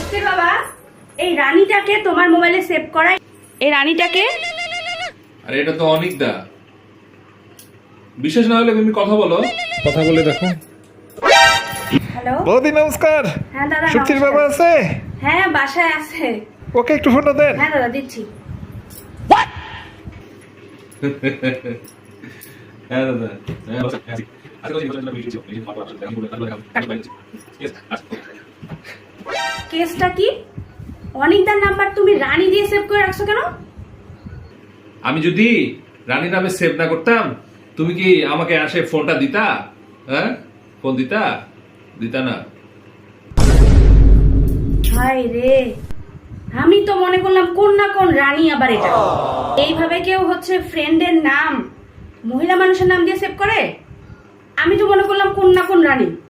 সুস্থির বাবা, এই রানীটাকে তোমার মোবাইলে সেভ করাই। এই রানীটাকে, আরে এটা তো অনেক দা। বিশেষ না হলে তুমি কথা বলো, কথা বলে দেখো। হ্যালো বৌদি নমস্কার। হ্যাঁ দাদা, সুক্তির নমস্কার। বাবা আছে? হ্যাঁ বাসায় আছে। ওকে একটু ফোনটা দেন। হ্যাঁ দাদা দিচ্ছি। হ্যাঁ দাদা, কেসটা কি? অনিকদার নাম্বার তুমি রানী দিয়ে সেভ করে রাখছো কেন? আমি যদি রানী নামে সেভ না করতাম, তুমি কি আমাকে আসে ফোনটা দিতা? হ্যাঁ, ফোন দিতা? দিতা না। হায় রে, আমি তো মনে করলাম কোন না কোন রানী আবার এটা। এইভাবে কেউ হচ্ছে ফ্রেন্ডের নাম মহিলা মানুষের নাম দিয়ে সেভ করে? আমি তো মনে করলাম কোন না কোন রানী।